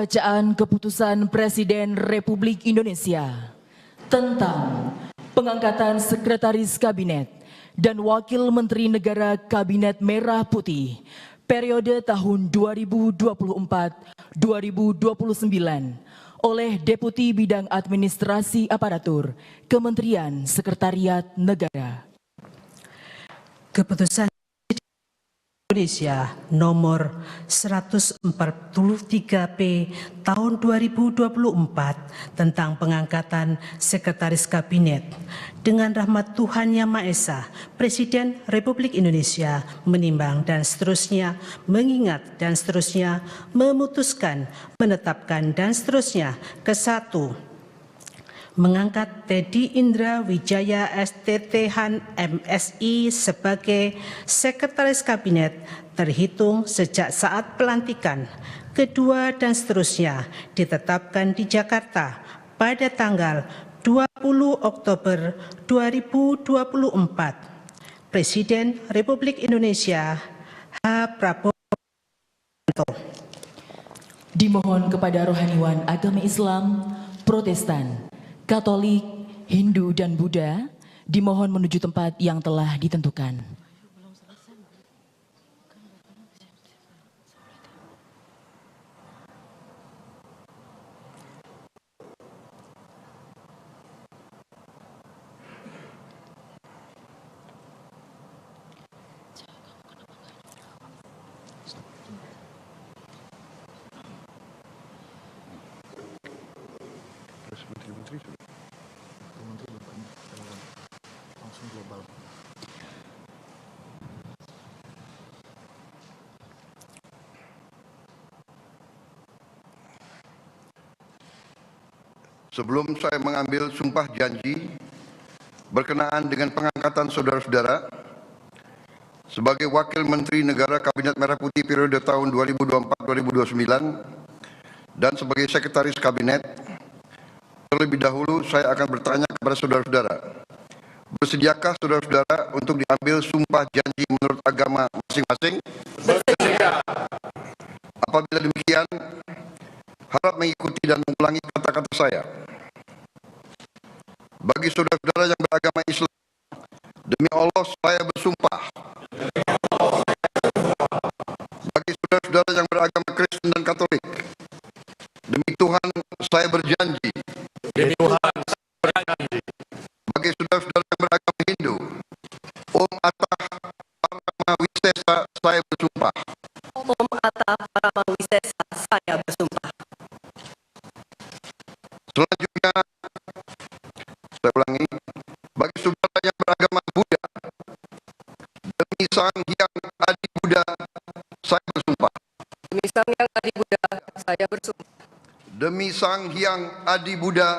Pembacaan Keputusan Presiden Republik Indonesia tentang pengangkatan Sekretaris Kabinet dan Wakil Menteri Negara Kabinet Merah Putih periode tahun 2024-2029 oleh Deputi Bidang Administrasi Aparatur Kementerian Sekretariat Negara. Keputusan Indonesia nomor 143P tahun 2024 tentang pengangkatan Sekretaris Kabinet. Dengan rahmat Tuhan Yang Maha Esa, Presiden Republik Indonesia menimbang dan seterusnya, mengingat dan seterusnya, memutuskan, menetapkan dan seterusnya. Ke-1, mengangkat Teddy Indra Wijaya STThan MSI sebagai Sekretaris Kabinet terhitung sejak saat pelantikan. Kedua dan seterusnya ditetapkan di Jakarta pada tanggal 20 Oktober 2024. Presiden Republik Indonesia H. Prabowo. Dimohon kepada rohaniwan agama Islam, Protestan, Katolik, Hindu, dan Buddha dimohon menuju tempat yang telah ditentukan. Sebelum saya mengambil sumpah janji berkenaan dengan pengangkatan saudara-saudara sebagai Wakil Menteri Negara Kabinet Merah Putih periode tahun 2024-2029 dan sebagai Sekretaris Kabinet, terlebih dahulu saya akan bertanya kepada saudara-saudara, bersediakah saudara-saudara untuk diambil sumpah janji menurut agama masing-masing? Bersedia. Apabila demikian, harap mengikuti dan mengulangi kata-kata saya. Bagi saudara-saudara yang beragama Islam, demi Allah saya bersumpah. Bagi saudara-saudara yang beragama Kristen dan Katolik, demi Tuhan saya berjanji. Demi Tuhan saya berjanji. Bagi saudara-saudara yang beragama Hindu, Om Atah Paramawisesa saya bersumpah. Om Atah Paramawisesa saya bersumpah. Selanjutnya, saya ulangi, bagi saudara yang beragama Buddha, demi Sang Hyang Adi Buddha, saya bersumpah. Demi Sang Hyang Adi Buddha, saya bersumpah. Demi Sang Hyang Adi Buddha,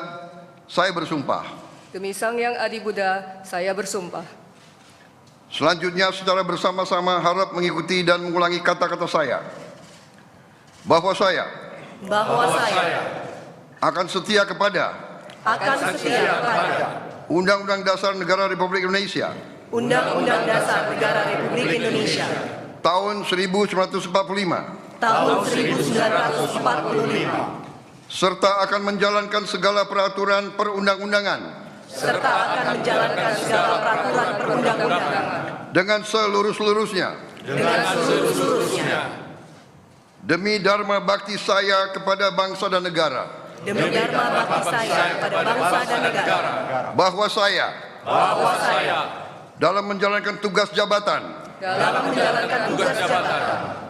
saya bersumpah. Demi Sang Hyang Adi Buddha, saya bersumpah. Selanjutnya, secara bersama-sama harap mengikuti dan mengulangi kata-kata saya. Bahwa saya akan setia kepada Undang-Undang Dasar Negara Republik Indonesia Undang-Undang Dasar Negara Republik Indonesia tahun 1945 serta akan menjalankan segala peraturan perundang-undangan dengan seluruh-seluruhnya demi dharma bakti saya kepada bangsa dan negara. Bahwa saya dalam menjalankan tugas jabatan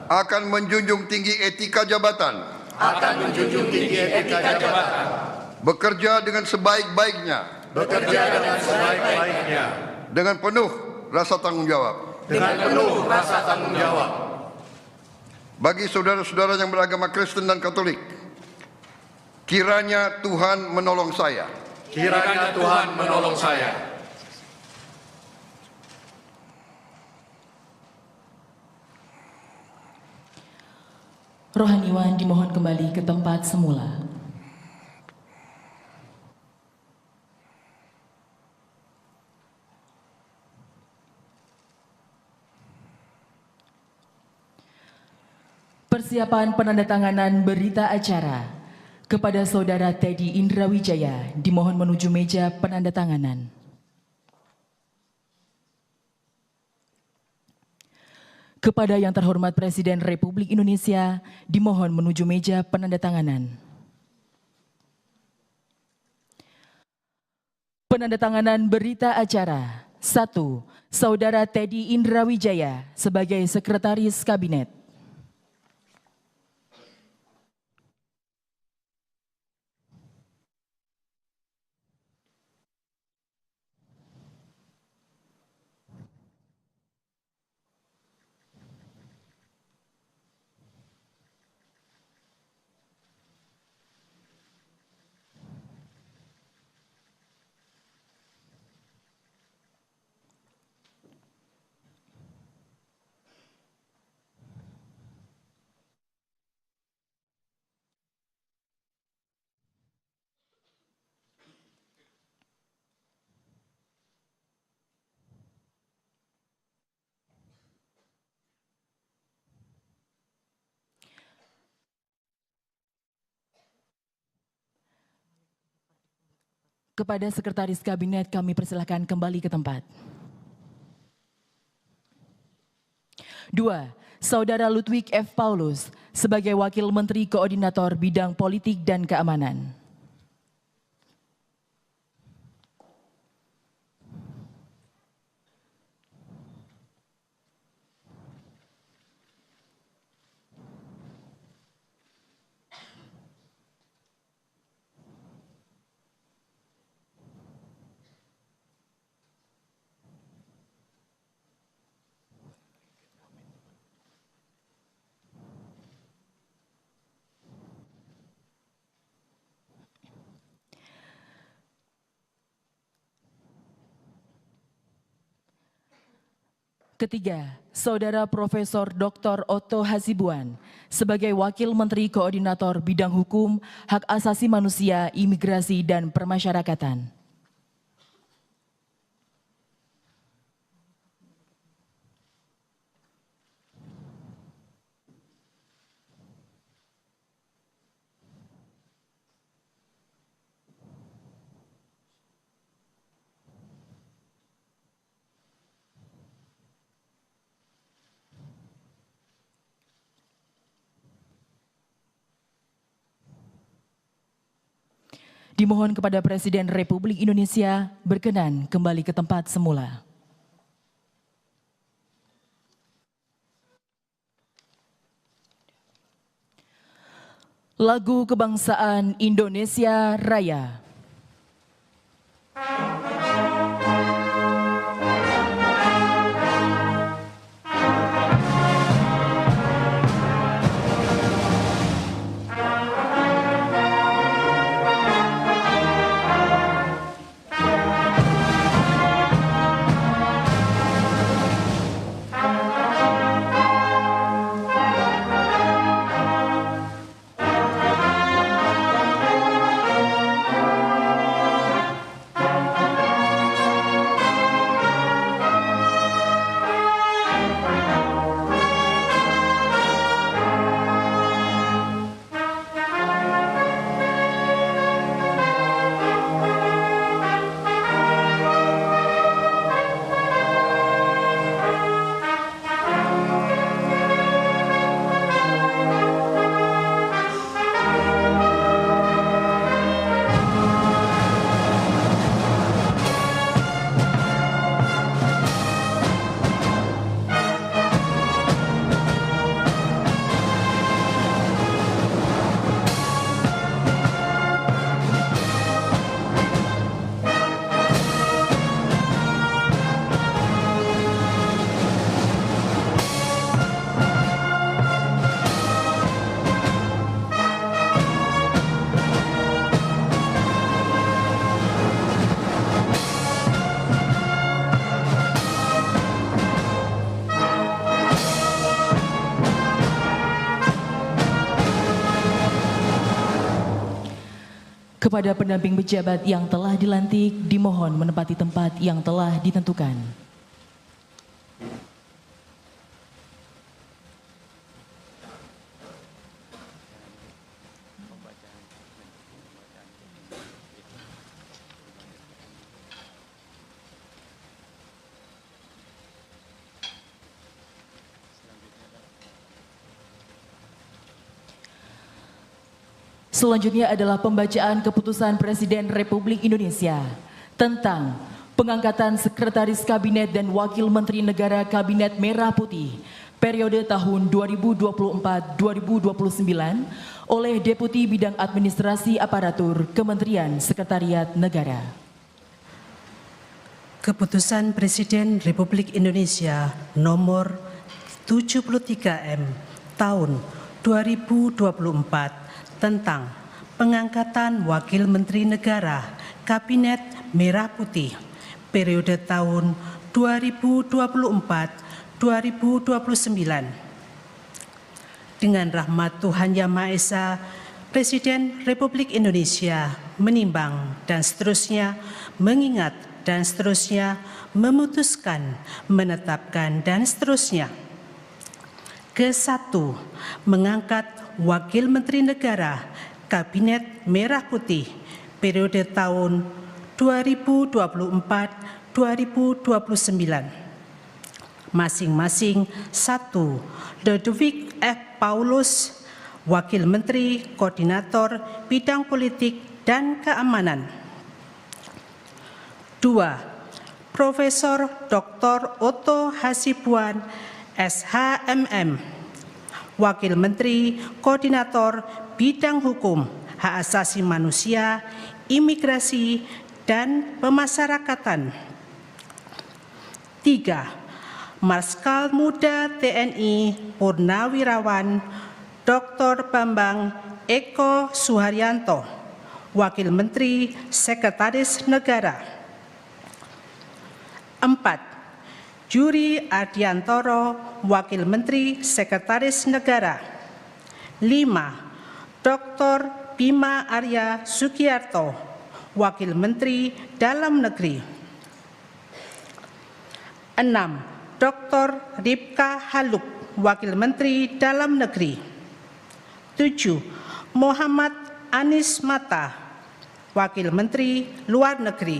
akan menjunjung tinggi etika jabatan, bekerja dengan sebaik-baiknya, dengan penuh rasa tanggung jawab. Bagi saudara-saudara yang beragama Kristen dan Katolik, kiranya Tuhan menolong saya. Rohaniwan dimohon kembali ke tempat semula. Persiapan penandatanganan berita acara kepada Saudara Teddy Indrawijaya dimohon menuju meja penandatanganan. Kepada yang terhormat Presiden Republik Indonesia dimohon menuju meja penandatanganan. Penandatanganan berita acara. 1. Saudara Teddy Indrawijaya sebagai Sekretaris Kabinet. Kepada Sekretaris Kabinet kami persilahkan kembali ke tempat. 2. Saudara Ludwig F. Paulus sebagai Wakil Menteri Koordinator Bidang Politik dan Keamanan. Ketiga, Saudara Profesor Dr. Otto Hasibuan sebagai Wakil Menteri Koordinator Bidang Hukum, Hak Asasi Manusia, Imigrasi, dan Permasyarakatan. Dimohon kepada Presiden Republik Indonesia berkenan kembali ke tempat semula. Lagu Kebangsaan Indonesia Raya. Kepada pendamping pejabat yang telah dilantik, dimohon menempati tempat yang telah ditentukan. Selanjutnya adalah pembacaan keputusan Presiden Republik Indonesia tentang pengangkatan Sekretaris Kabinet dan Wakil Menteri Negara Kabinet Merah Putih periode tahun 2024-2029 oleh Deputi Bidang Administrasi Aparatur Kementerian Sekretariat Negara. Keputusan Presiden Republik Indonesia nomor 73M tahun 2024 tentang pengangkatan Wakil Menteri Negara Kabinet Merah Putih periode tahun 2024-2029. Dengan rahmat Tuhan Yang Maha Esa, Presiden Republik Indonesia menimbang dan seterusnya mengingat dan seterusnya memutuskan, menetapkan dan seterusnya. Ke-1, mengangkat Wakil Menteri Negara Kabinet Merah Putih periode tahun 2024-2029. Masing-masing 1. Dodovic F. Paulus, Wakil Menteri Koordinator Bidang Politik dan Keamanan. 2. Profesor Dr. Otto Hasibuan, SHMM, Wakil Menteri Koordinator Bidang Hukum, Hak Asasi Manusia, Imigrasi, dan Pemasyarakatan. 3. Marskal Muda TNI Purnawirawan Dr. Bambang Eko Suharyanto, Wakil Menteri Sekretaris Negara. 4. Juri Adiantoro, Wakil Menteri Sekretaris Negara. 5. Dr. Bima Arya Sugiarto, Wakil Menteri Dalam Negeri. 6. Dr. Ripka Haluk, Wakil Menteri Dalam Negeri. 7. Muhammad Anies Mata, Wakil Menteri Luar Negeri.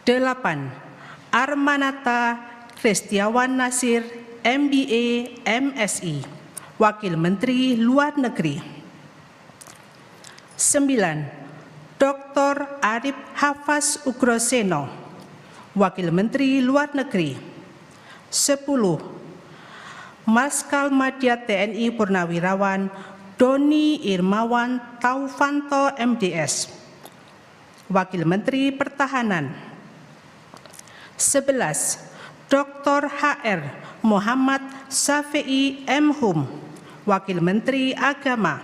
8. Armanata Kristiawan Nasir, MBA, MSI, Wakil Menteri Luar Negeri. 9. Dr. Arif Hafaz Ugroseno, Wakil Menteri Luar Negeri. 10. Marskal Madya TNI Purnawirawan Doni Irmawan Taufanto, MDS, Wakil Menteri Pertahanan. 11. Dr. HR Muhammad Syafi'i M. Hum, Wakil Menteri Agama.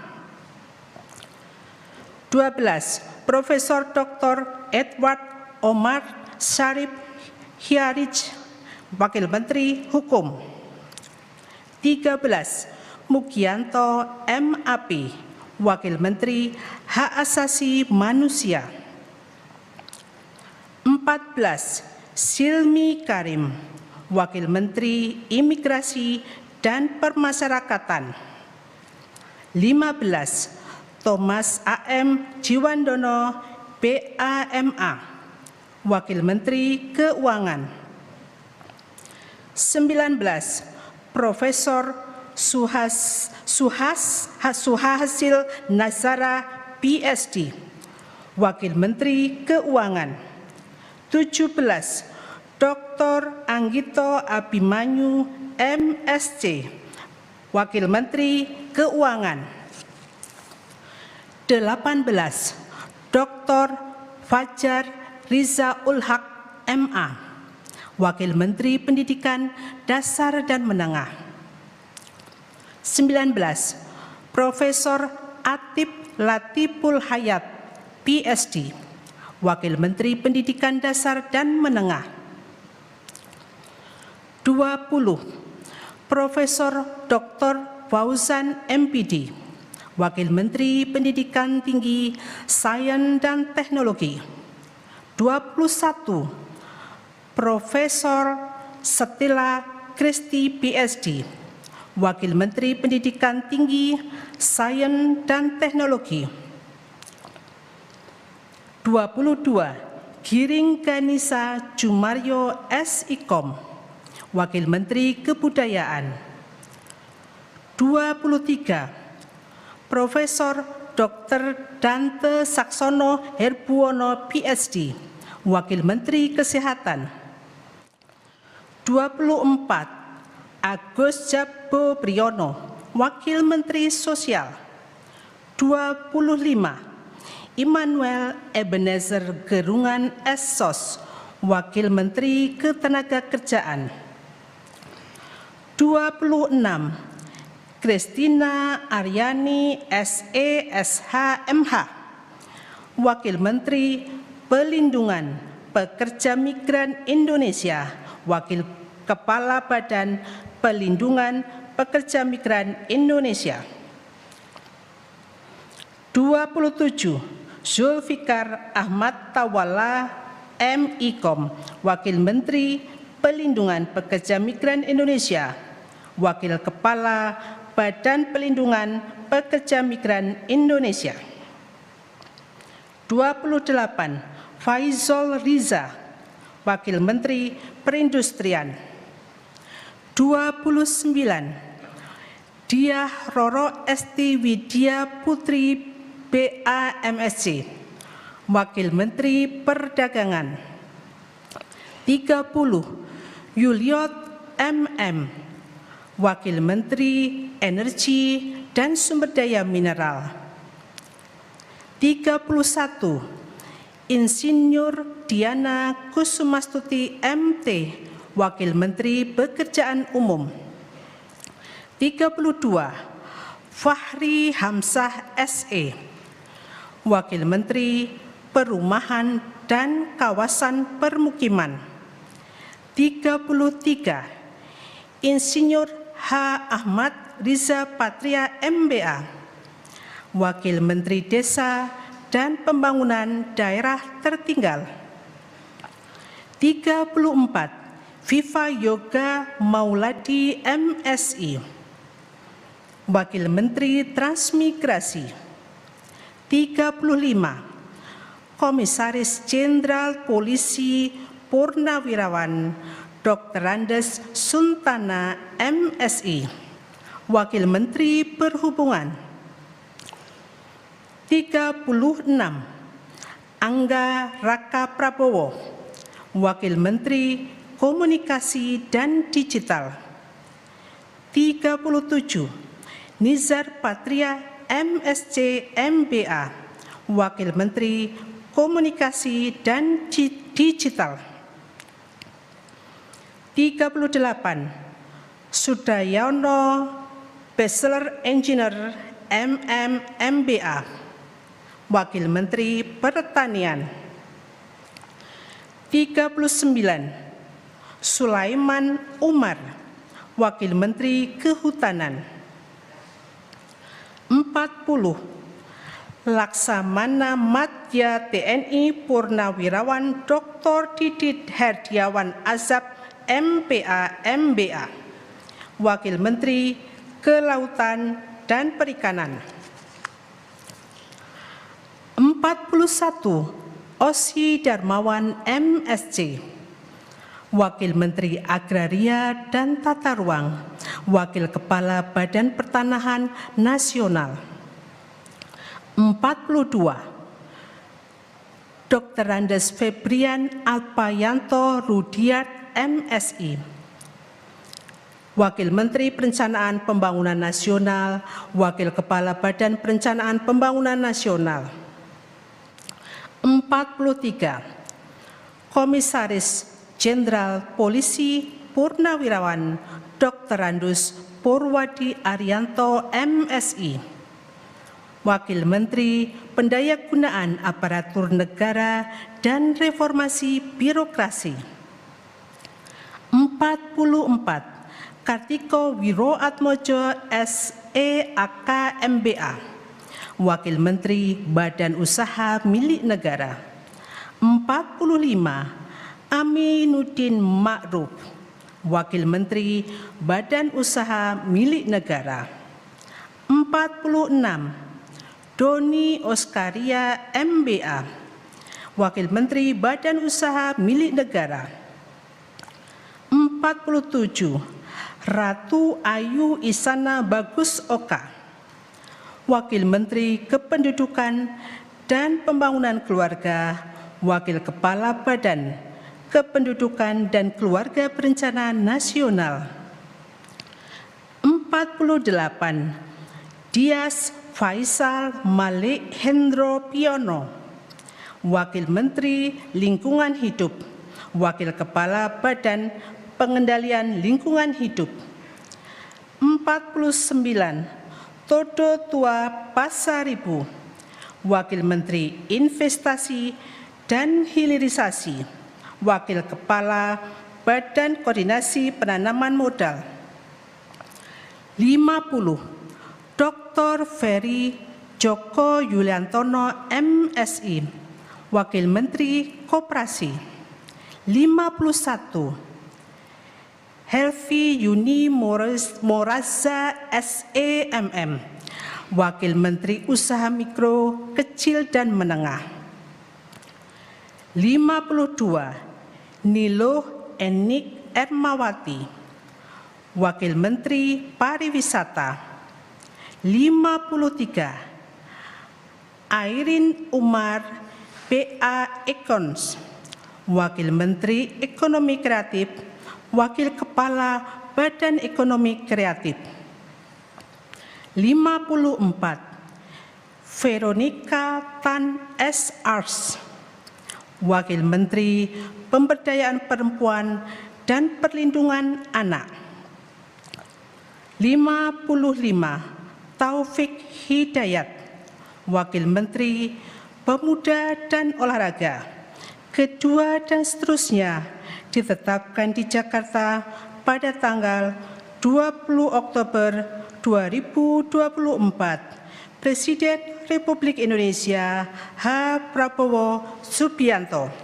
12. Profesor Dr. Edward Omar Syarif Hiarij, Wakil Menteri Hukum. 13. Mugianto MAP, Wakil Menteri Hak Asasi Manusia. 14. Silmi Karim, Wakil Menteri Imigrasi dan Permasyarakatan. 15. Thomas A.M. Jiwandono, BAMA, Wakil Menteri Keuangan. 19. Profesor Suhasil Nazara, PSD, Wakil Menteri Keuangan. 17. Dr. Anggito Abimanyu, MSc, Wakil Menteri Keuangan. 18. Dr. Fajar Riza Ulhaq, MA, Wakil Menteri Pendidikan Dasar dan Menengah. 19. Profesor Atip Latiful Hayat, PSD, Wakil Menteri Pendidikan Dasar dan Menengah. 20. Profesor Dr. Fauzan MPD, Wakil Menteri Pendidikan Tinggi, Sains dan Teknologi. 21. Profesor Setila Kristi, PSD, Wakil Menteri Pendidikan Tinggi, Sains dan Teknologi. 22. Giring Ganisa Jumaryo S.Ikom, Wakil Menteri Kebudayaan. 23. Profesor Dr. Dante Saksono Herbuwono PhD, Wakil Menteri Kesehatan. 24. Agus Jabo Priyono, Wakil Menteri Sosial. 25. Immanuel Ebenezer Gerungan SSOS, Wakil Menteri Ketenagakerjaan. 26. Kristina Aryani SESH-MH, Wakil Menteri Pelindungan Pekerja Migran Indonesia, Wakil Kepala Badan Pelindungan Pekerja Migran Indonesia. 27. Zulfikar Ahmad Tawala MIKOM, Wakil Menteri Pelindungan Pekerja Migran Indonesia, Wakil Kepala Badan Pelindungan Pekerja Migran Indonesia. 28. Faizol Riza, Wakil Menteri Perindustrian. 29. Diah Roro Esti Widya Putri BAMSC, Wakil Menteri Perdagangan. 30. Yuliot MM, Wakil Menteri Energi dan Sumber Daya Mineral. 31. Insinyur Diana Kusumastuti MT, Wakil Menteri Pekerjaan Umum. 32. Fahri Hamzah SE, Wakil Menteri Perumahan dan Kawasan Permukiman. 33. Insinyur H. Ahmad Riza Patria MBA, Wakil Menteri Desa dan Pembangunan Daerah Tertinggal. 34. Viva Yoga Mauladi MSI, Wakil Menteri Transmigrasi. 35. Komisaris Jenderal Polisi Purnawirawan Dr. Andes Suntana MSI, Wakil Menteri Perhubungan. 36. Angga Raka Prabowo, Wakil Menteri Komunikasi dan Digital. 37. Nizar Patria MSc MBA, Wakil Menteri Komunikasi dan Digital. 38. Sudayono Bachelor Engineer MM MBA, Wakil Menteri Pertanian. 39. Sulaiman Umar, Wakil Menteri Kehutanan. 40. Laksamana Madya TNI Purnawirawan Dr. Didit Herdiawan Azab MPA MBA, Wakil Menteri Kelautan dan Perikanan. 41. Osi Darmawan MSc, Wakil Menteri Agraria dan Tata Ruang, Wakil Kepala Badan Pertanahan Nasional. 42. Dr. Andes Febrian Alpayanto Rudiat MSI, Wakil Menteri Perencanaan Pembangunan Nasional, Wakil Kepala Badan Perencanaan Pembangunan Nasional. 43. Komisaris Jenderal Polisi Purnawirawan Dr. Andus Purwadi Arianto MSI, Wakil Menteri Pendayagunaan Aparatur Negara dan Reformasi Birokrasi. 44. Kartiko Wiroatmojo SEAK MBA, Wakil Menteri Badan Usaha Milik Negara. 45. Aminuddin Ma'ruf, Wakil Menteri Badan Usaha Milik Negara. 46. Doni Oskaria MBA, Wakil Menteri Badan Usaha Milik Negara. 47. Ratu Ayu Isana Bagus Oka, Wakil Menteri Kependudukan dan Pembangunan Keluarga, Wakil Kepala Badan Kependudukan dan Keluarga Berencana Nasional. 48. Dias Faisal Malik Hendro Piono, Wakil Menteri Lingkungan Hidup, Wakil Kepala Badan Pengendalian Lingkungan Hidup. 49. Todo Tua Pasaribu, Wakil Menteri Investasi dan Hilirisasi, Wakil Kepala Badan Koordinasi Penanaman Modal. 50. Dr. Ferry Joko Yuliantono MSI, Wakil Menteri Koperasi. 51. Helvi Yuni Moraza SEMM, Wakil Menteri Usaha Mikro, Kecil dan Menengah. 52. Nilo Enik Ermawati, Wakil Menteri Pariwisata. 53. Airin Umar PA Ekons, Wakil Menteri Ekonomi Kreatif, Wakil Kepala Badan Ekonomi Kreatif. 54. Veronica Tan S. Ars, Wakil Menteri Pemberdayaan Perempuan dan Perlindungan Anak. 55. Taufik Hidayat, Wakil Menteri Pemuda dan Olahraga. Kedua dan seterusnya ditetapkan di Jakarta pada tanggal 20 Oktober 2024. Presiden Republik Indonesia H. Prabowo Subianto.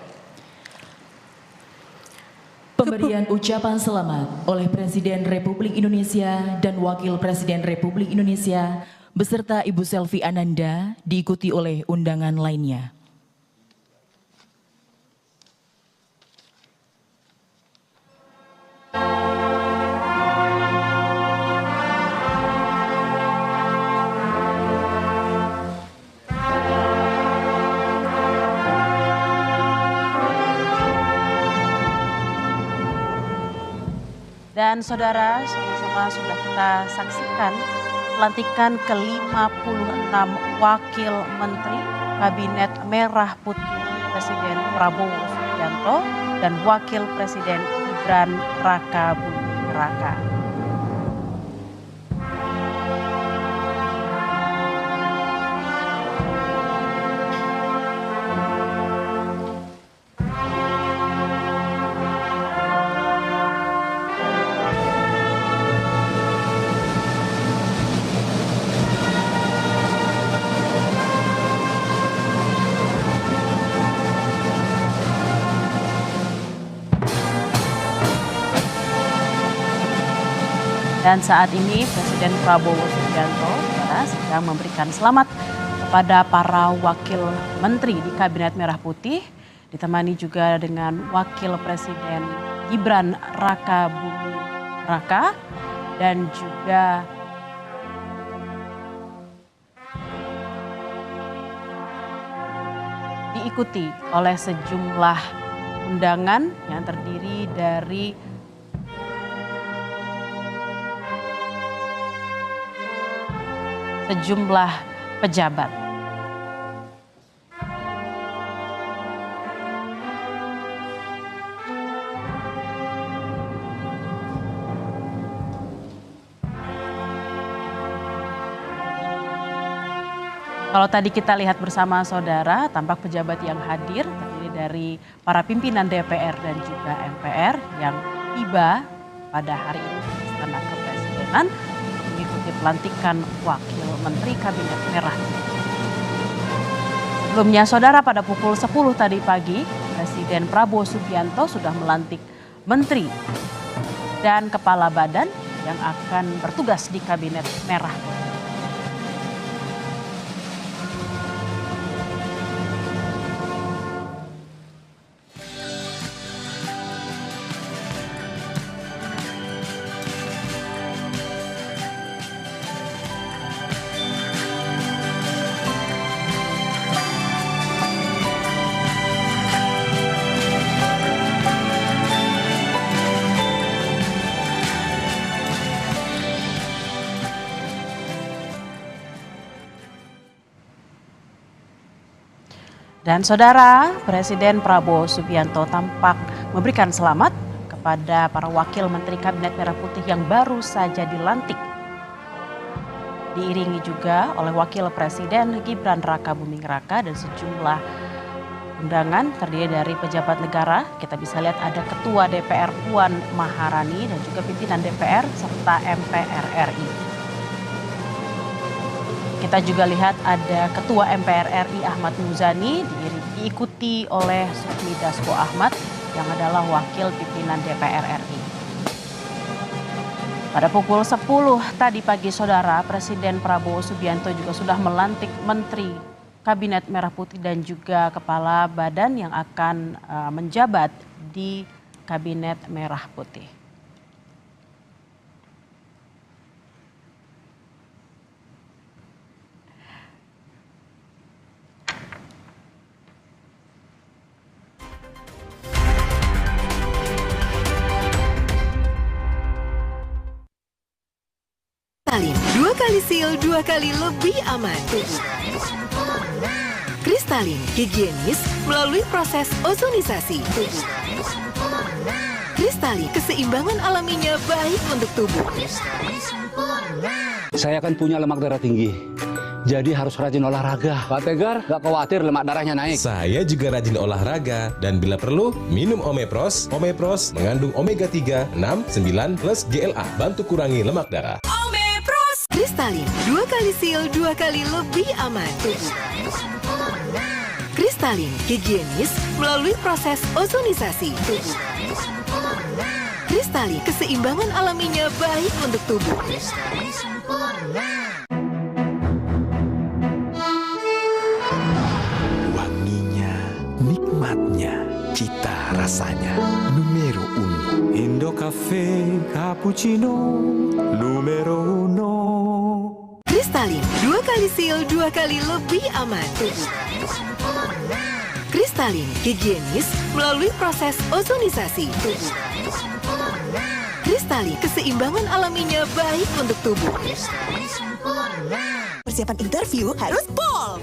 Pemberian ucapan selamat oleh Presiden Republik Indonesia dan Wakil Presiden Republik Indonesia beserta Ibu Selvi Ananda diikuti oleh undangan lainnya. Dan saudara, sama-sama sudah kita saksikan pelantikan ke-56 Wakil Menteri Kabinet Merah Putih Presiden Prabowo Subianto dan Wakil Presiden Gibran Raka Buming Raka. Dan saat ini Presiden Prabowo Subianto sedang memberikan selamat kepada para wakil menteri di Kabinet Merah Putih, ditemani juga dengan Wakil Presiden Gibran Raka Buming Raka dan juga diikuti oleh sejumlah undangan yang terdiri dari sejumlah pejabat. Kalau tadi kita lihat bersama saudara, tampak pejabat yang hadir terdiri dari para pimpinan DPR dan juga MPR yang tiba pada hari ini di Istana Kepresidenan mengikuti pelantikan Wakil Menteri Kabinet Merah Putih. Sebelumnya saudara, pada pukul 10 tadi pagi, Presiden Prabowo Subianto sudah melantik Menteri dan Kepala Badan yang akan bertugas di Kabinet Merah Putih. Dan saudara, Presiden Prabowo Subianto tampak memberikan selamat kepada para wakil Menteri Kabinet Merah Putih yang baru saja dilantik. Diiringi juga oleh Wakil Presiden Gibran Rakabuming Raka dan sejumlah undangan terdiri dari pejabat negara. Kita bisa lihat ada Ketua DPR Puan Maharani dan juga pimpinan DPR serta MPR RI. Kita juga lihat ada Ketua MPR RI Ahmad Muzani diikuti oleh Sufmi Dasko Ahmad yang adalah wakil pimpinan DPR RI. Pada pukul 10 tadi pagi saudara, Presiden Prabowo Subianto juga sudah melantik Menteri Kabinet Merah Putih dan juga Kepala Badan yang akan menjabat di Kabinet Merah Putih. Dua kali seal, 2 kali lebih aman. Kristalin, higienis melalui proses ozonisasi. Kristalin, keseimbangan alaminya baik untuk tubuh. Saya kan punya lemak darah tinggi, jadi harus rajin olahraga. Pak Tegar gak khawatir lemak darahnya naik. Saya juga rajin olahraga dan bila perlu minum Omepros. Omepros mengandung omega 3, 6, 9 plus GLA, bantu kurangi lemak darah. Kristalin, 2 kali seal, 2 kali lebih aman. Kristalin, higienis melalui proses ozonisasi. Kristalin, keseimbangan alaminya baik untuk tubuh. Wanginya, nikmatnya, cita rasanya. Numero uno. Indo Cafe Cappuccino. Numero uno. Kristalin, 2 kali seal, 2 kali lebih aman. Kristalin, higienis melalui proses ozonisasi. Kristalin, keseimbangan alaminya baik untuk tubuh. Persiapan interview harus pol.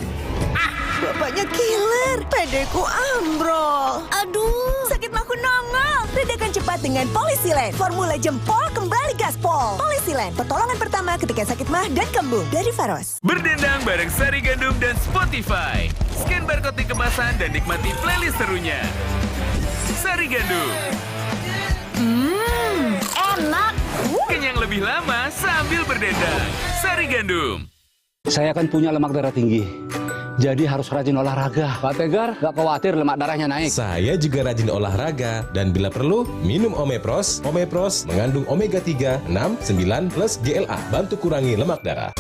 Bapaknya killer, pedeku ambrol. Aduh, sakit maku nongol. Redakan cepat dengan Polisilen. Formula jempol kembali gaspol. Polisilen, pertolongan pertama ketika sakit mah dan kembung dari Faros. Berdendang bareng Sari Gandum dan Spotify. Scan barcode di kemasan dan nikmati playlist serunya. Sari Gandum. Enak. Kenyang lebih lama sambil berdendang. Sari Gandum. Saya kan punya lemak darah tinggi, jadi harus rajin olahraga. Pak Tegar gak khawatir lemak darahnya naik. Saya juga rajin olahraga dan bila perlu minum Omepros. Omepros mengandung omega 3, 6, 9 plus GLA, bantu kurangi lemak darah.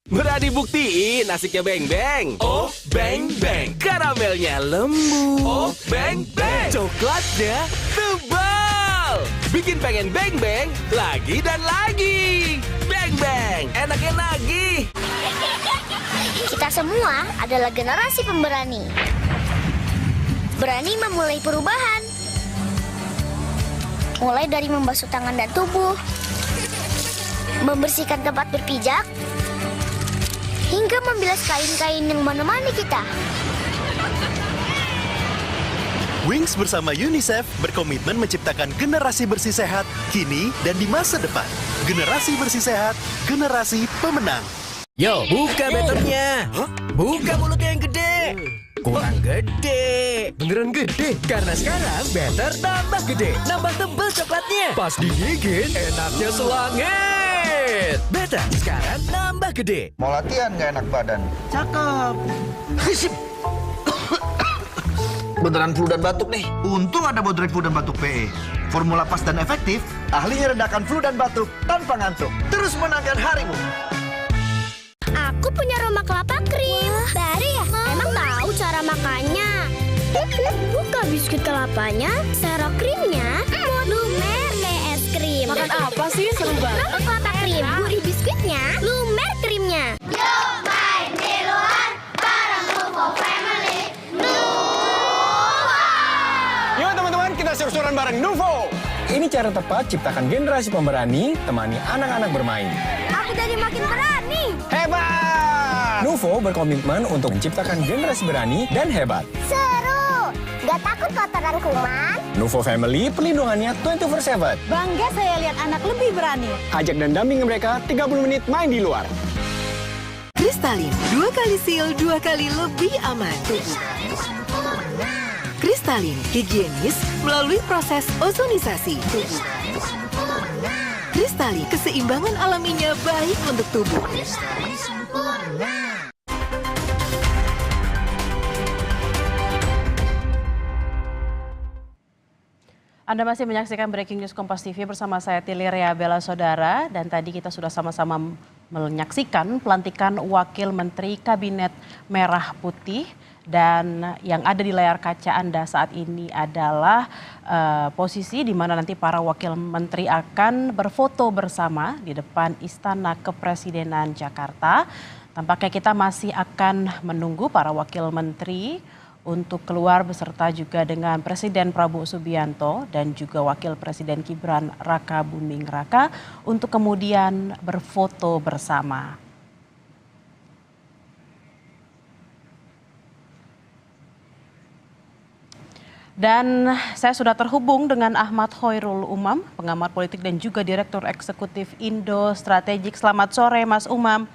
Berani buktiin asiknya beng-beng. Oh, beng-beng. Karamelnya lembut. Oh, beng-beng. Coklatnya tebal. Bikin pengen beng-beng lagi dan lagi. Beng-beng, enaknya lagi. Kita semua adalah generasi pemberani. Berani memulai perubahan. Mulai dari membasuh tangan dan tubuh, membersihkan tempat berpijak, hingga membilas kain-kain yang menemani kita. Wings bersama UNICEF berkomitmen menciptakan generasi bersih sehat kini dan di masa depan. Generasi bersih sehat, generasi pemenang. Yo, buka betternya. Buka mulutnya yang gede. Kurang gede. Beneran gede, karena sekarang better tambah gede. Nambah tebel coklatnya. Pas digigit, enaknya selangit. Better sekarang nambah gede. Mau latihan gak enak badan? Cakep. Beneran flu dan batuk nih. Untung ada Bodrek Flu dan Batuk PE. Formula pas dan efektif, ahlinya redakan flu dan batuk tanpa ngantuk. Terus menangkan harimu. Aku punya Roma kelapa krim. Baru ya? Emang tahu cara makannya? Buka biskuit kelapanya, serok krimnya, lumer kayak es krim. Makan apa sih? Seru banget. Roma kelapa krim, gurih biskuitnya, lumer krimnya. Yuk main di luar bareng Nuvo Family. Yuk teman-teman, kita seru-seruan bareng Nuvo. Ini cara tepat ciptakan generasi pemberani, temani anak-anak bermain. Aku jadi makin berani. Hebat! Nuvo berkomitmen untuk menciptakan generasi berani dan hebat. Seru! Gak takut kotoran kuman? Nuvo Family, perlindungannya 24/7. Bangga saya lihat anak lebih berani. Ajak dan dampingi mereka 30 menit main di luar. Kristalin, 2 kali seal, 2 kali lebih aman. Kristalin, higienis melalui proses ozonisasi. Kristalin, keseimbangan alaminya baik untuk tubuh. Anda masih menyaksikan Breaking News Kompas TV bersama saya Tili Rea Bella Saudara, dan tadi kita sudah sama-sama menyaksikan pelantikan Wakil Menteri Kabinet Merah Putih, dan yang ada di layar kaca Anda saat ini adalah posisi di mana nanti para wakil menteri akan berfoto bersama di depan Istana Kepresidenan Jakarta. Tampaknya kita masih akan menunggu para wakil menteri untuk keluar beserta juga dengan Presiden Prabowo Subianto dan juga Wakil Presiden Gibran Raka Buming Raka untuk kemudian berfoto bersama. Dan saya sudah terhubung dengan Ahmad Khairul Umam, pengamat politik dan juga Direktur Eksekutif Indo Strategik. Selamat sore Mas Umam.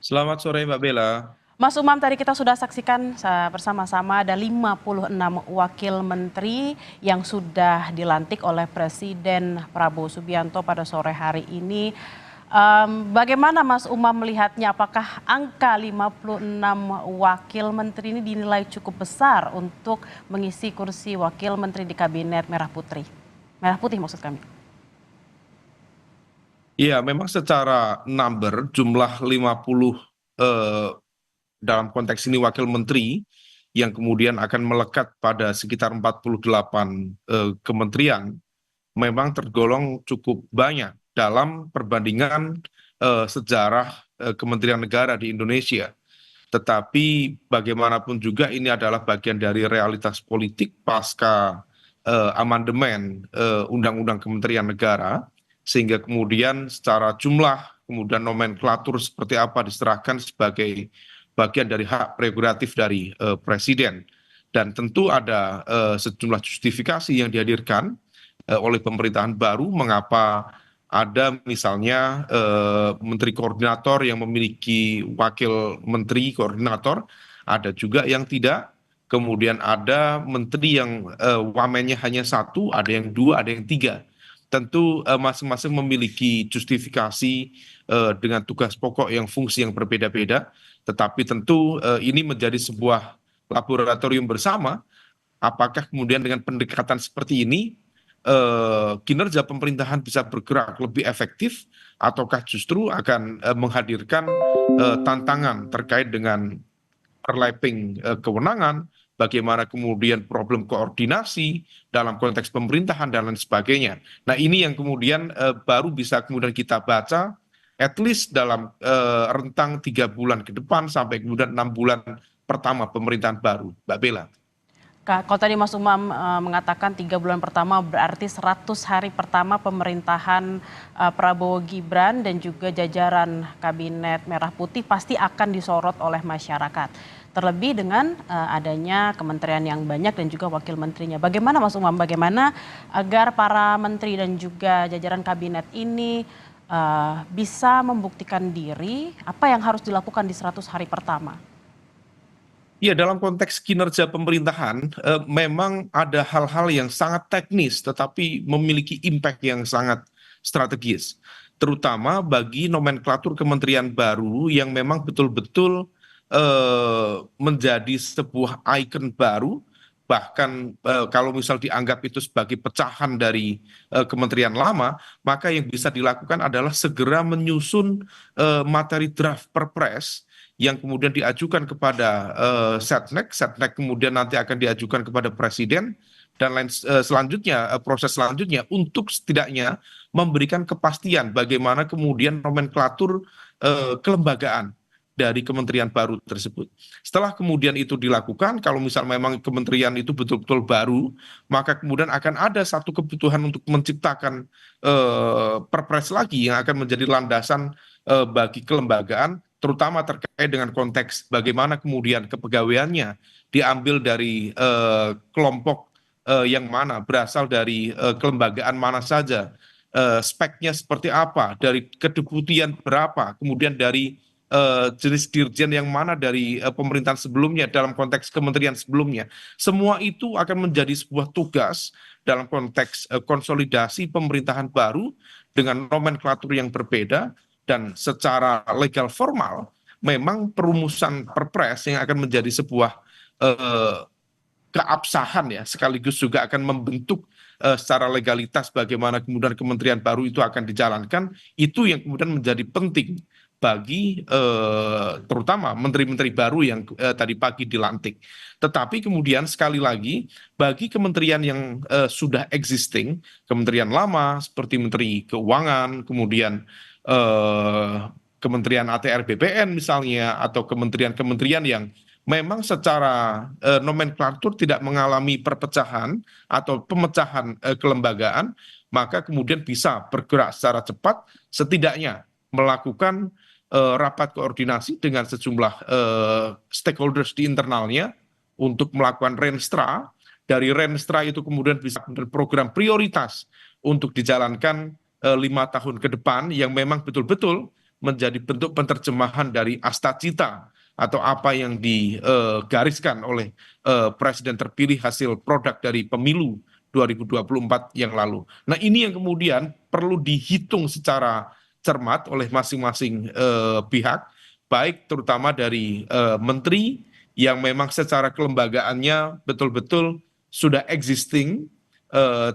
Selamat sore Mbak Bella. Mas Umam, tadi kita sudah saksikan bersama-sama ada 56 wakil menteri yang sudah dilantik oleh Presiden Prabowo Subianto pada sore hari ini. Bagaimana Mas Umam melihatnya? Apakah angka 56 wakil menteri ini dinilai cukup besar untuk mengisi kursi wakil menteri di Kabinet Merah Putih? Merah Putih maksud kami. Iya, memang secara number jumlah 50 dalam konteks ini wakil menteri yang kemudian akan melekat pada sekitar 48 kementerian memang tergolong cukup banyak dalam perbandingan sejarah kementerian negara di Indonesia. Tetapi bagaimanapun juga ini adalah bagian dari realitas politik pasca amandemen Undang-Undang Kementerian Negara, sehingga kemudian secara jumlah kemudian nomenklatur seperti apa diserahkan sebagai bagian dari hak prerogatif dari Presiden. Dan tentu ada sejumlah justifikasi yang dihadirkan oleh pemerintahan baru mengapa ada misalnya menteri koordinator yang memiliki wakil menteri koordinator, ada juga yang tidak. Kemudian ada menteri yang wamennya hanya 1, ada yang 2, ada yang 3. Tentu masing-masing memiliki justifikasi dengan tugas pokok yang fungsi yang berbeda-beda. Tetapi tentu ini menjadi sebuah laboratorium bersama. Apakah kemudian dengan pendekatan seperti ini kinerja pemerintahan bisa bergerak lebih efektif, ataukah justru akan menghadirkan tantangan terkait dengan overlapping kewenangan, bagaimana kemudian problem koordinasi dalam konteks pemerintahan dan lain sebagainya. Nah ini yang kemudian baru bisa kemudian kita baca at least dalam rentang 3 bulan ke depan sampai kemudian 6 bulan pertama pemerintahan baru, Mbak Bella. Kalau tadi Mas Umam mengatakan 3 bulan pertama berarti 100 hari pertama pemerintahan Prabowo Gibran dan juga jajaran Kabinet Merah Putih pasti akan disorot oleh masyarakat. Terlebih dengan adanya kementerian yang banyak dan juga wakil menterinya. Bagaimana Mas Umam, bagaimana agar para menteri dan juga jajaran kabinet ini bisa membuktikan diri, apa yang harus dilakukan di 100 hari pertama? Ya, dalam konteks kinerja pemerintahan memang ada hal-hal yang sangat teknis tetapi memiliki impact yang sangat strategis. Terutama bagi nomenklatur kementerian baru yang memang betul-betul menjadi sebuah ikon baru. Bahkan kalau misal dianggap itu sebagai pecahan dari kementerian lama, maka yang bisa dilakukan adalah segera menyusun materi draft perpres yang kemudian diajukan kepada Setnek kemudian nanti akan diajukan kepada Presiden, dan lain selanjutnya, proses selanjutnya untuk setidaknya memberikan kepastian bagaimana kemudian nomenklatur kelembagaan dari kementerian baru tersebut. Setelah kemudian itu dilakukan, kalau misal memang kementerian itu betul-betul baru, maka kemudian akan ada satu kebutuhan untuk menciptakan perpres lagi yang akan menjadi landasan bagi kelembagaan terutama terkait dengan konteks bagaimana kemudian kepegawaiannya diambil dari kelompok yang mana, berasal dari kelembagaan mana saja, speknya seperti apa, dari kedeputian berapa, kemudian dari jenis dirjen yang mana dari pemerintahan sebelumnya dalam konteks kementerian sebelumnya. Semua itu akan menjadi sebuah tugas dalam konteks konsolidasi pemerintahan baru dengan nomenklatur yang berbeda, dan secara legal formal memang perumusan perpres yang akan menjadi sebuah keabsahan ya, sekaligus juga akan membentuk secara legalitas bagaimana kemudian kementerian baru itu akan dijalankan. Itu yang kemudian menjadi penting bagi terutama menteri-menteri baru yang tadi pagi dilantik. Tetapi kemudian sekali lagi, bagi kementerian yang sudah existing, kementerian lama seperti Menteri Keuangan, kemudian Kementerian ATR BPN misalnya, atau kementerian-kementerian yang memang secara nomenklatur tidak mengalami perpecahan atau pemecahan kelembagaan, maka kemudian bisa bergerak secara cepat, setidaknya melakukan rapat koordinasi dengan sejumlah stakeholders di internalnya untuk melakukan renstra. Dari renstra itu kemudian bisa program prioritas untuk dijalankan 5 tahun ke depan yang memang betul-betul menjadi bentuk penerjemahan dari asta-cita atau apa yang digariskan oleh Presiden terpilih hasil produk dari pemilu 2024 yang lalu. Nah, ini yang kemudian perlu dihitung secara cermat oleh masing-masing pihak, baik terutama dari menteri yang memang secara kelembagaannya betul-betul sudah existing,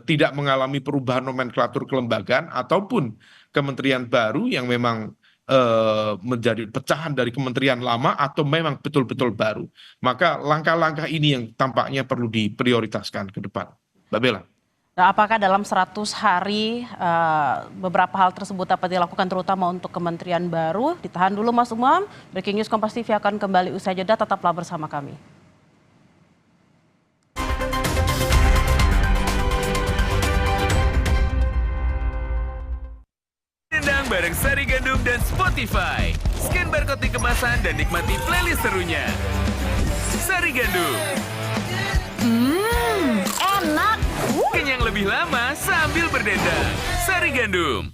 tidak mengalami perubahan nomenklatur kelembagaan, ataupun kementerian baru yang memang menjadi pecahan dari kementerian lama atau memang betul-betul baru. Maka langkah-langkah ini yang tampaknya perlu diprioritaskan ke depan. Mbak Bella. Nah, apakah dalam 100 hari beberapa hal tersebut dapat dilakukan terutama untuk kementerian baru? Ditahan dulu Mas Umam, Breaking News Kompas TV akan kembali usai jeda, tetaplah bersama kami. Dendang bareng Sari Gandum dan Spotify. Scan barcode di kemasan dan nikmati playlist serunya. Sari Gandum. Enak. Kenyang lebih lama sambil berdendang. Sari Gandum.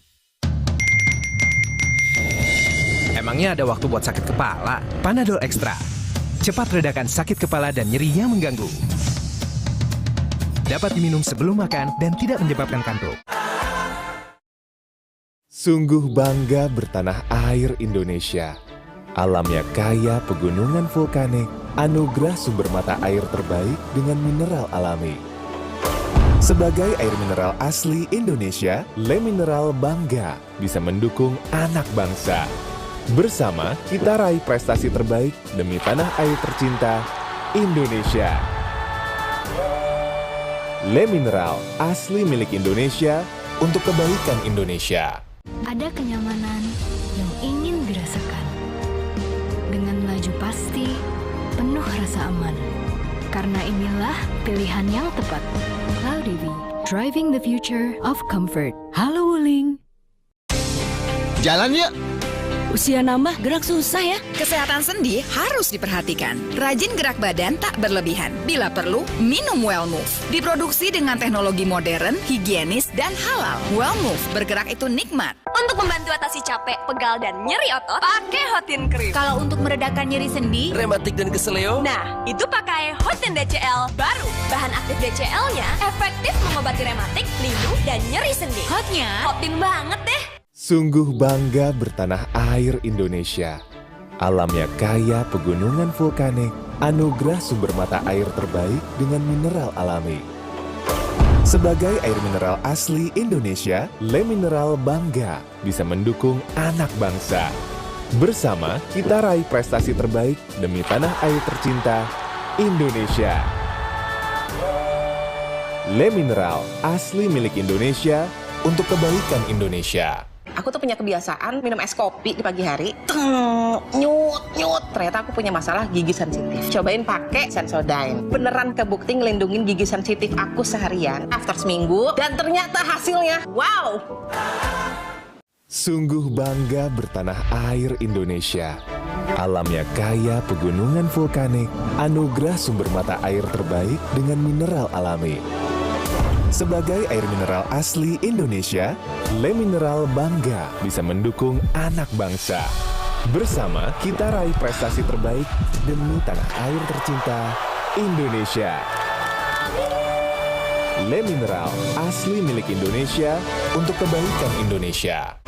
Emangnya ada waktu buat sakit kepala? Panadol Extra. Cepat redakan sakit kepala dan nyeri yang mengganggu. Dapat diminum sebelum makan dan tidak menyebabkan kantuk. Sungguh bangga bertanah air Indonesia. Alamnya kaya pegunungan vulkanik, anugerah sumber mata air terbaik dengan mineral alami. Sebagai air mineral asli Indonesia, Le Mineral bangga bisa mendukung anak bangsa. Bersama kita raih prestasi terbaik demi tanah air tercinta, Indonesia. Le Mineral asli milik Indonesia untuk kebaikan Indonesia. Ada kenyamanan yang ingin dirasakan. Dengan laju pasti, penuh rasa aman. Karena inilah pilihan yang tepat. Laudivi, driving the future of comfort. Halo Wuling. Jalan yuk. Usia nambah, gerak susah ya. Kesehatan sendi harus diperhatikan. Rajin gerak badan tak berlebihan. Bila perlu, minum Wellmove. Diproduksi dengan teknologi modern, higienis, dan halal. Wellmove, bergerak itu nikmat. Untuk membantu atasi capek, pegal, dan nyeri otot, pakai Hotin Cream. Kalau untuk meredakan nyeri sendi, rematik dan keseleo, nah, itu pakai Hotin DCL baru. Bahan aktif DCL-nya efektif mengobati rematik, lindu, dan nyeri sendi. hotnya Hotin banget deh. Sungguh bangga bertanah air Indonesia. Alamnya kaya pegunungan vulkanik, anugerah sumber mata air terbaik dengan mineral alami. Sebagai air mineral asli Indonesia, Le Mineral bangga bisa mendukung anak bangsa. Bersama kita raih prestasi terbaik demi tanah air tercinta, Indonesia. Le Mineral asli milik Indonesia untuk kebaikan Indonesia. Aku tuh punya kebiasaan minum es kopi di pagi hari. Nyut. Ternyata aku punya masalah gigi sensitif. Cobain pakai Sensodyne. Beneran kebukti ngelindungin gigi sensitif aku seharian. After seminggu. Dan ternyata hasilnya, wow! Sungguh bangga bertanah air Indonesia. Alamnya kaya pegunungan vulkanik, anugerah sumber mata air terbaik dengan mineral alami. Sebagai air mineral asli Indonesia, Le Mineral bangga bisa mendukung anak bangsa. Bersama kita raih prestasi terbaik demi tanah air tercinta, Indonesia. Le Mineral, asli milik Indonesia untuk kebaikan Indonesia.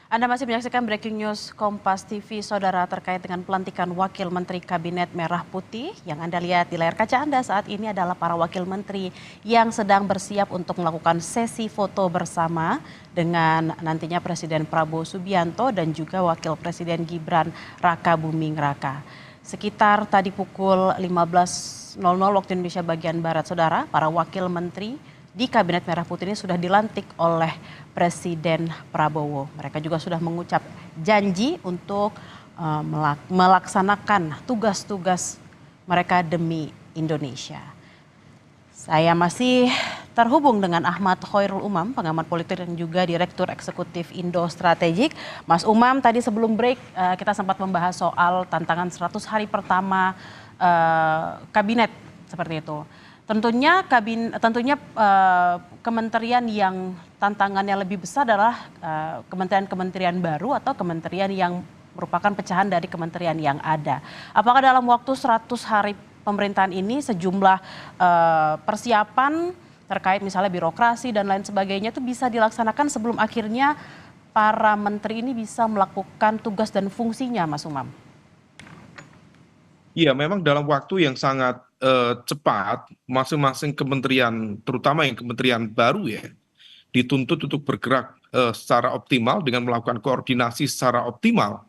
Anda masih menyaksikan Breaking News Kompas TV, Saudara, terkait dengan pelantikan Wakil Menteri Kabinet Merah Putih. Yang Anda lihat di layar kaca Anda saat ini adalah para Wakil Menteri yang sedang bersiap untuk melakukan sesi foto bersama dengan nantinya Presiden Prabowo Subianto dan juga Wakil Presiden Gibran Raka Buming Raka. Sekitar tadi pukul 15.00 waktu Indonesia bagian Barat, Saudara, para Wakil Menteri di Kabinet Merah Putih ini sudah dilantik oleh Presiden Prabowo. Mereka juga sudah mengucap janji untuk melaksanakan tugas-tugas mereka demi Indonesia. Saya masih terhubung dengan Ahmad Khairul Umam, pengamat politik dan juga Direktur Eksekutif Indo Strategik. Mas Umam, tadi sebelum break kita sempat membahas soal tantangan 100 hari pertama kabinet seperti itu. Tentunya kementerian yang tantangannya lebih besar adalah kementerian-kementerian baru atau kementerian yang merupakan pecahan dari kementerian yang ada. Apakah dalam waktu 100 hari pemerintahan ini sejumlah persiapan terkait misalnya birokrasi dan lain sebagainya itu bisa dilaksanakan sebelum akhirnya para menteri ini bisa melakukan tugas dan fungsinya, Mas Umam? Iya, memang dalam waktu yang sangat cepat, masing-masing kementerian, terutama yang kementerian baru ya, dituntut untuk bergerak secara optimal dengan melakukan koordinasi secara optimal,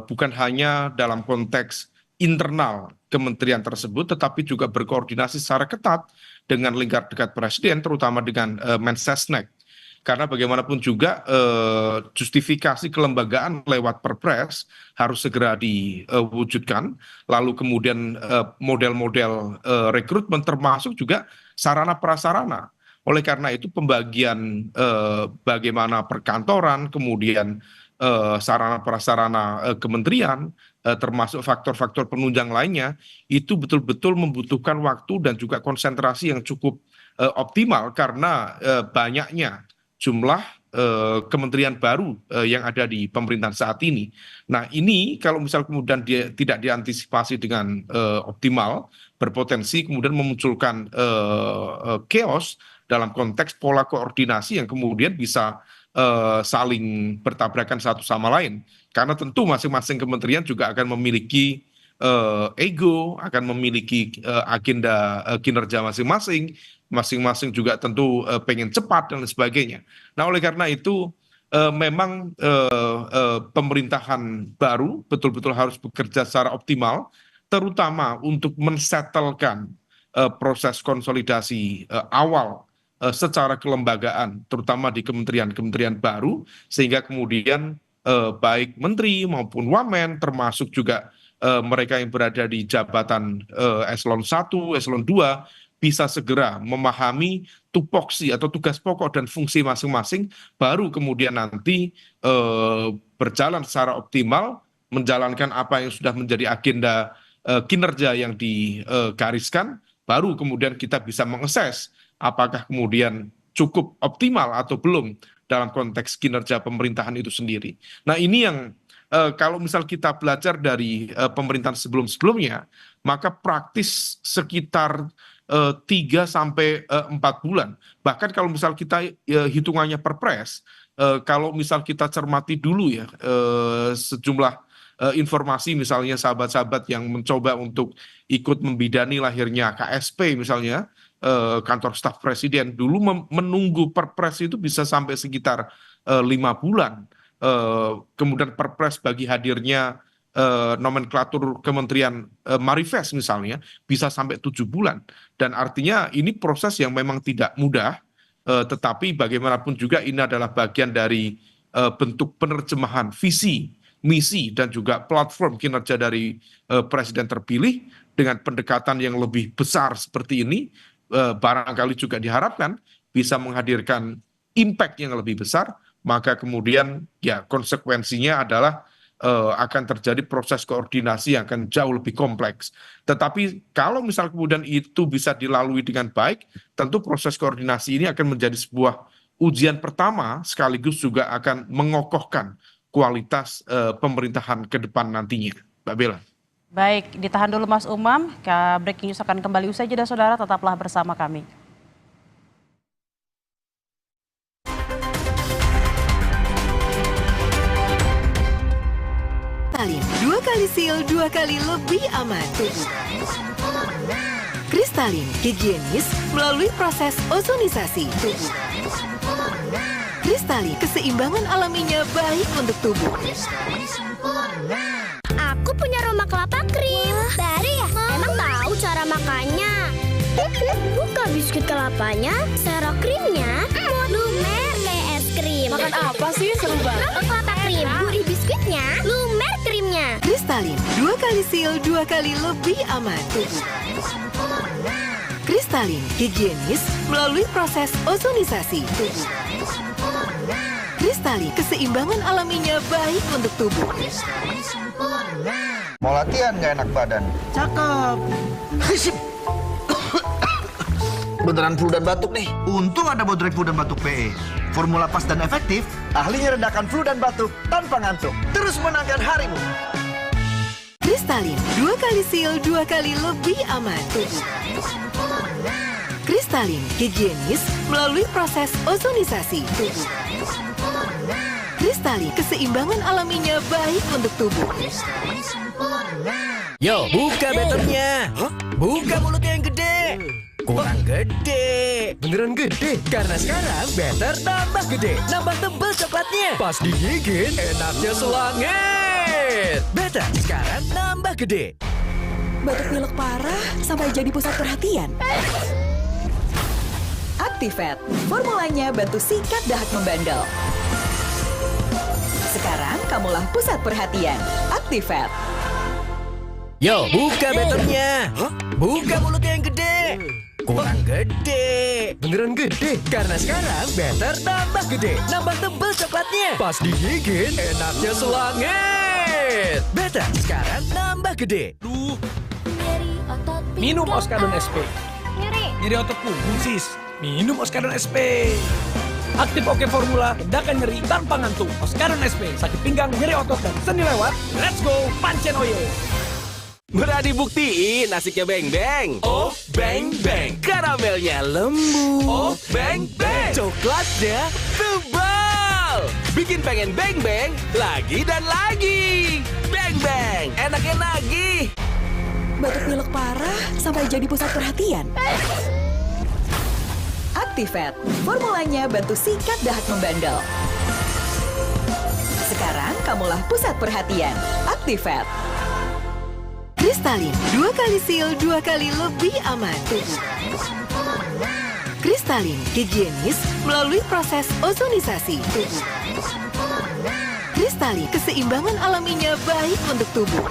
bukan hanya dalam konteks internal kementerian tersebut, tetapi juga berkoordinasi secara ketat dengan lingkar dekat Presiden, terutama dengan Mensesnek. Karena bagaimanapun juga justifikasi kelembagaan lewat Perpres harus segera diwujudkan, lalu kemudian model-model rekrutmen termasuk juga sarana prasarana. Oleh karena itu pembagian bagaimana perkantoran, kemudian sarana prasarana kementerian, termasuk faktor-faktor penunjang lainnya, itu betul-betul membutuhkan waktu dan juga konsentrasi yang cukup optimal karena banyaknya jumlah kementerian baru yang ada di pemerintahan saat ini. Nah ini kalau misal kemudian tidak diantisipasi dengan optimal, berpotensi kemudian memunculkan chaos dalam konteks pola koordinasi yang kemudian bisa saling bertabrakan satu sama lain. Karena tentu masing-masing kementerian juga akan memiliki ego, akan memiliki agenda kinerja masing-masing, masing-masing juga tentu pengen cepat dan sebagainya. Nah oleh karena itu memang pemerintahan baru betul-betul harus bekerja secara optimal, terutama untuk mensettlekan proses konsolidasi awal secara kelembagaan, terutama di kementerian-kementerian baru, sehingga kemudian baik menteri maupun wamen, termasuk juga mereka yang berada di jabatan eselon 1, eselon 2, bisa segera memahami tupoksi atau tugas pokok dan fungsi masing-masing, baru kemudian nanti berjalan secara optimal, menjalankan apa yang sudah menjadi agenda kinerja yang digariskan, baru kemudian kita bisa mengakses apakah kemudian cukup optimal atau belum dalam konteks kinerja pemerintahan itu sendiri. Nah ini yang kalau misal kita belajar dari pemerintahan sebelum-sebelumnya, maka praktis sekitar 3 sampai 4 bulan. Bahkan kalau misal kita hitungannya Perpres, kalau misal kita cermati dulu ya sejumlah informasi misalnya sahabat-sahabat yang mencoba untuk ikut membidani lahirnya KSP misalnya, kantor staf presiden, dulu menunggu Perpres itu bisa sampai sekitar 5 bulan. Kemudian Perpres bagi hadirnya nomenklatur kementerian Marifest misalnya bisa sampai 7 bulan, dan artinya ini proses yang memang tidak mudah, tetapi bagaimanapun juga ini adalah bagian dari bentuk penerjemahan visi, misi dan juga platform kinerja dari presiden terpilih dengan pendekatan yang lebih besar seperti ini, barangkali juga diharapkan bisa menghadirkan impact yang lebih besar, maka kemudian ya konsekuensinya adalah akan terjadi proses koordinasi yang akan jauh lebih kompleks. Tetapi kalau misal kemudian itu bisa dilalui dengan baik, tentu proses koordinasi ini akan menjadi sebuah ujian pertama sekaligus juga akan mengokohkan kualitas pemerintahan ke depan nantinya. Mbak Bella. Baik, ditahan dulu Mas Umam. Breaking News akan kembali usai jeda, saudara. Tetaplah bersama kami. Dua kali seal, 2 kali lebih aman. Kristalin, higienis melalui proses ozonisasi. Kristalin, keseimbangan alaminya baik untuk tubuh. Aku punya Roma kelapa krim. Baru ya? Emang tahu cara makannya? Buka biskuit kelapanya, serok krimnya, lumer kayak es krim. Makan apa sih? Seru banget. Roma kelapa krim, gurih biskuitnya, lumer krimnya. Kristalin, 2 kali seal, 2 kali lebih aman. Kristalin, higienis melalui proses ozonisasi. Kristalin, keseimbangan alaminya baik untuk tubuh. Mau latihan nggak enak badan? Cakep. Beneran flu dan batuk nih. Untung ada Bodrek Flu dan Batuk PE. Formula pas dan efektif, ahlinya redakan flu dan batuk tanpa ngantuk. Terus menangkan harimu. Kristalin, 2 kali seal, 2 kali lebih aman. Kristalin, higienis melalui proses ozonisasi. Kristalin, keseimbangan alaminya baik untuk tubuh. Yo, buka betonnya. Buka mulutnya yang gede. Kurang gede. Beneran gede. Karena sekarang better tambah gede. Nambah tebal coklatnya. Pas digigit, enaknya selangit. Better sekarang nambah gede. Batuk pilek parah sampai jadi pusat perhatian. Actifed, formulanya bantu sikat dahak membandel. Sekarang kamulah pusat perhatian. Actifed. Yo, buka betonnya. Buka mulutnya yang gede. Kurang gede. Beneran gede. Karena sekarang better tambah gede. Nambah tebal coklatnya. Pas digigit, enaknya selangit. Better sekarang nambah gede. Minum Oskadon SP. Nyeri otot punggung sis. Minum Oskadon SP. Aktif Oke Formula, redakan nyeri tanpa ngantuk. Oskadon SP, sakit pinggang, nyeri otot dan sendi lewat. Let's go, pancen oye. Berani buktiin asiknya beng-beng. Oh, beng-beng. Karamelnya lembut. Oh, beng-beng. Coklatnya tebal. Bikin pengen beng-beng lagi dan lagi. Beng-beng, enaknya nagih. Batuk pilek parah sampai jadi pusat perhatian. Actifed, formulanya bantu sikat dahak membandel. Sekarang kamulah pusat perhatian. Actifed. Kristalin, 2 kali seal, 2 kali lebih aman. Kristalin, higienis melalui proses ozonisasi. Kristalin, keseimbangan alaminya baik untuk tubuh.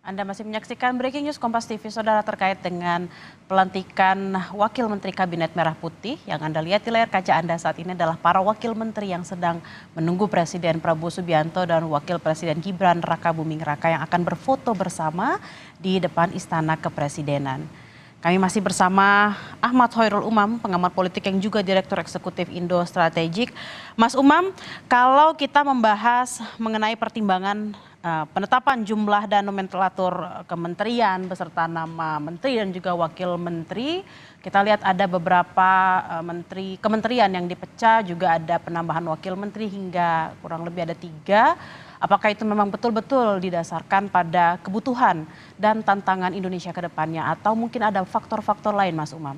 Anda masih menyaksikan Breaking News Kompas TV, saudara, terkait dengan pelantikan Wakil Menteri Kabinet Merah Putih. Yang Anda lihat di layar kaca Anda saat ini adalah para Wakil Menteri yang sedang menunggu Presiden Prabowo Subianto dan Wakil Presiden Gibran Raka Buming Raka yang akan berfoto bersama di depan Istana Kepresidenan. Kami masih bersama Ahmad Hoirul Umam, pengamat politik yang juga Direktur Eksekutif Indo Strategik. Mas Umam, kalau kita membahas mengenai pertimbangan penetapan jumlah dan nomenklatur kementerian beserta nama menteri dan juga wakil menteri, kita lihat ada beberapa kementerian yang dipecah, juga ada penambahan wakil menteri hingga kurang lebih ada 3. Apakah itu memang betul-betul didasarkan pada kebutuhan dan tantangan Indonesia ke depannya, atau mungkin ada faktor-faktor lain, Mas Umam?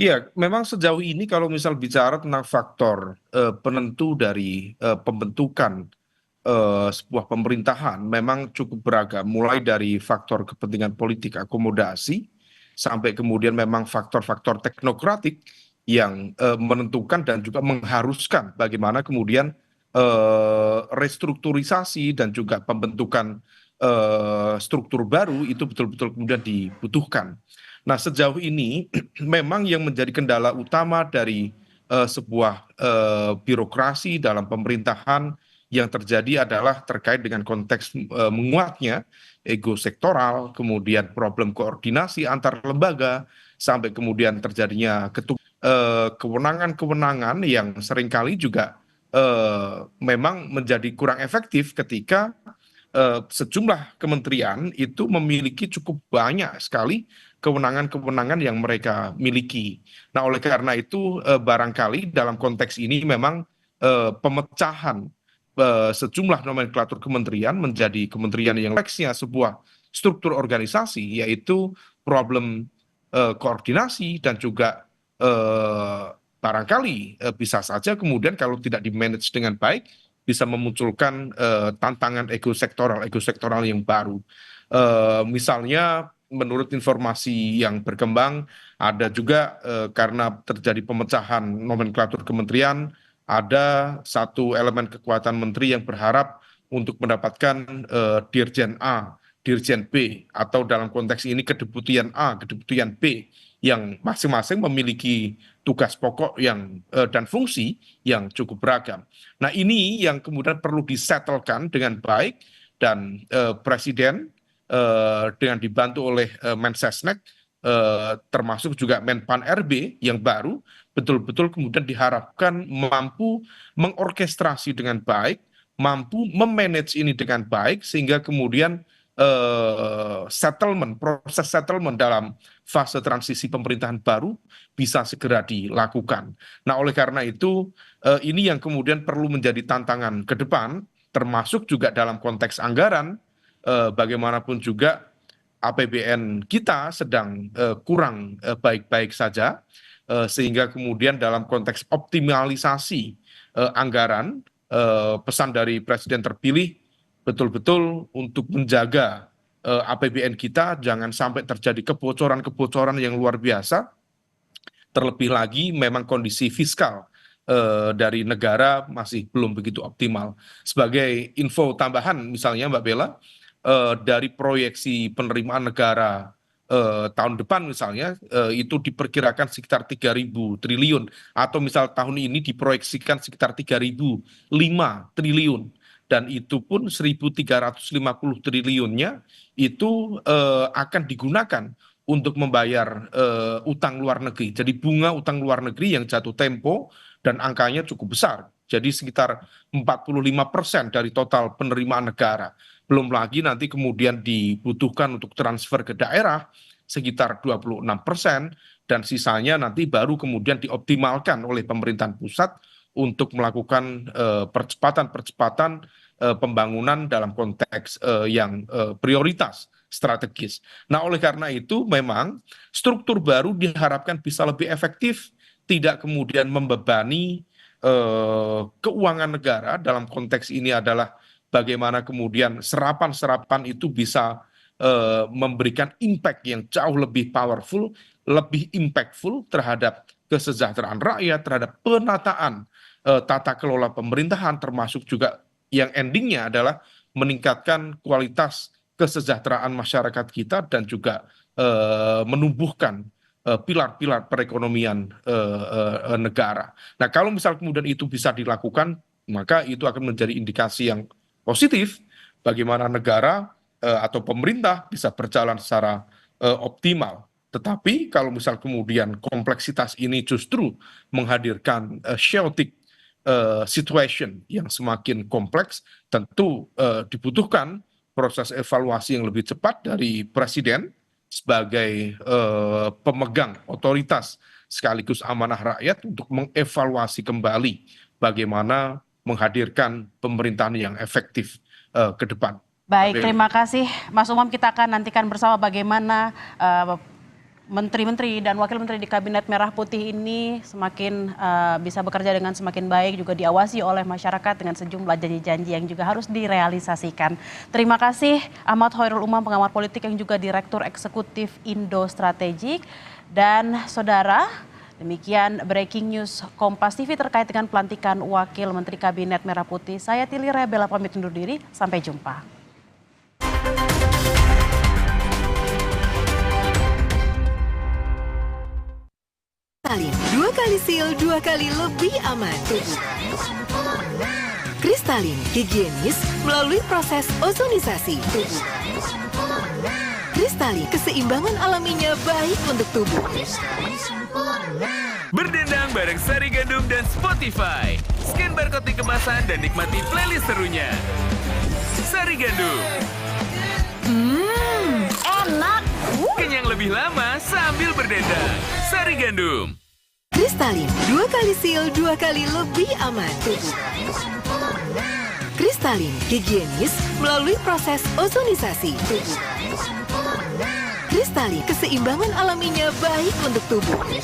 Iya, memang sejauh ini kalau misal bicara tentang faktor penentu dari pembentukan sebuah pemerintahan memang cukup beragam, mulai dari faktor kepentingan politik akomodasi sampai kemudian memang faktor-faktor teknokratik yang menentukan dan juga mengharuskan bagaimana kemudian restrukturisasi dan juga pembentukan struktur baru itu betul-betul kemudian dibutuhkan. Nah, sejauh ini memang yang menjadi kendala utama dari sebuah birokrasi dalam pemerintahan yang terjadi adalah terkait dengan konteks menguatnya ego sektoral, kemudian problem koordinasi antar lembaga, sampai kemudian terjadinya kewenangan-kewenangan yang seringkali juga memang menjadi kurang efektif ketika sejumlah kementerian itu memiliki cukup banyak sekali kewenangan-kewenangan yang mereka miliki. Nah, oleh karena itu barangkali dalam konteks ini memang pemecahan sejumlah nomenklatur kementerian menjadi kementerian yang kompleksnya sebuah struktur organisasi, yaitu problem koordinasi dan juga barangkali bisa saja kemudian kalau tidak di-manage dengan baik bisa memunculkan tantangan ego sektoral yang baru. Misalnya menurut informasi yang berkembang ada juga karena terjadi pemecahan nomenklatur kementerian, ada satu elemen kekuatan menteri yang berharap untuk mendapatkan Dirjen A, Dirjen B, atau dalam konteks ini kedeputian A, kedeputian B, yang masing-masing memiliki tugas pokok yang dan fungsi yang cukup beragam. Nah, ini yang kemudian perlu disettlekan dengan baik dan Presiden dengan dibantu oleh Mensesnek termasuk juga Menpan RB yang baru betul-betul kemudian diharapkan mampu mengorkestrasi dengan baik, mampu memanage ini dengan baik sehingga kemudian proses settlement dalam fase transisi pemerintahan baru bisa segera dilakukan. Nah, oleh karena itu ini yang kemudian perlu menjadi tantangan ke depan, termasuk juga dalam konteks anggaran, bagaimanapun juga APBN kita sedang kurang baik-baik saja, sehingga kemudian dalam konteks optimalisasi anggaran, pesan dari Presiden terpilih betul-betul untuk menjaga APBN kita jangan sampai terjadi kebocoran-kebocoran yang luar biasa. Terlebih lagi memang kondisi fiskal dari negara masih belum begitu optimal. Sebagai info tambahan misalnya Mbak Bella, dari proyeksi penerimaan negara tahun depan misalnya itu diperkirakan sekitar 3.000 triliun atau misal tahun ini diproyeksikan sekitar 3.005 triliun. Dan itu pun 1.350 triliunnya itu akan digunakan untuk membayar utang luar negeri. Jadi bunga utang luar negeri yang jatuh tempo dan angkanya cukup besar. Jadi sekitar 45% dari total penerimaan negara. Belum lagi nanti kemudian dibutuhkan untuk transfer ke daerah sekitar 26% dan sisanya nanti baru kemudian dioptimalkan oleh pemerintahan pusat untuk melakukan percepatan pembangunan dalam konteks yang prioritas strategis. Nah, oleh karena itu memang struktur baru diharapkan bisa lebih efektif, tidak kemudian membebani keuangan negara. Dalam konteks ini adalah bagaimana kemudian serapan-serapan itu bisa memberikan impact yang jauh lebih powerful, lebih impactful terhadap kesejahteraan rakyat, terhadap penataan tata kelola pemerintahan, termasuk juga yang endingnya adalah meningkatkan kualitas kesejahteraan masyarakat kita dan juga menumbuhkan pilar-pilar perekonomian negara. Nah, kalau misal kemudian itu bisa dilakukan, maka itu akan menjadi indikasi yang positif bagaimana negara atau pemerintah bisa berjalan secara optimal. Tetapi kalau misal kemudian kompleksitas ini justru menghadirkan chaotic situation yang semakin kompleks, tentu dibutuhkan proses evaluasi yang lebih cepat dari Presiden sebagai pemegang otoritas sekaligus amanah rakyat untuk mengevaluasi kembali bagaimana menghadirkan pemerintahan yang efektif ke depan. Baik, terima kasih Mas Umam. Kita akan nantikan bersama bagaimana menteri-menteri dan wakil menteri di Kabinet Merah Putih ini semakin bisa bekerja dengan semakin baik, juga diawasi oleh masyarakat dengan sejumlah janji-janji yang juga harus direalisasikan. Terima kasih Ahmad Khairul Umam, pengamat politik yang juga Direktur Eksekutif Indo Strategik. Dan saudara, Demikian breaking news Kompas TV terkait dengan pelantikan Wakil Menteri Kabinet Merah Putih. Saya Tili Rebela pamit undur diri, sampai jumpa. Kristalin, 2 kali seal, 2 kali lebih aman. Kristalin, higienis melalui proses ozonisasi. Kristalin, keseimbangan alaminya baik untuk tubuh. Berdendang bareng Sari Gandum dan Spotify. Scan barcode di kemasan dan nikmati playlist serunya. Sari Gandum. Enak. Kenyang lebih lama sambil berdendang. Sari Gandum. Kristalin, 2 kali seal, 2 kali lebih aman. Kristalin, higienis melalui proses ozonisasi. Kristalin, keseimbangan alaminya baik untuk tubuh.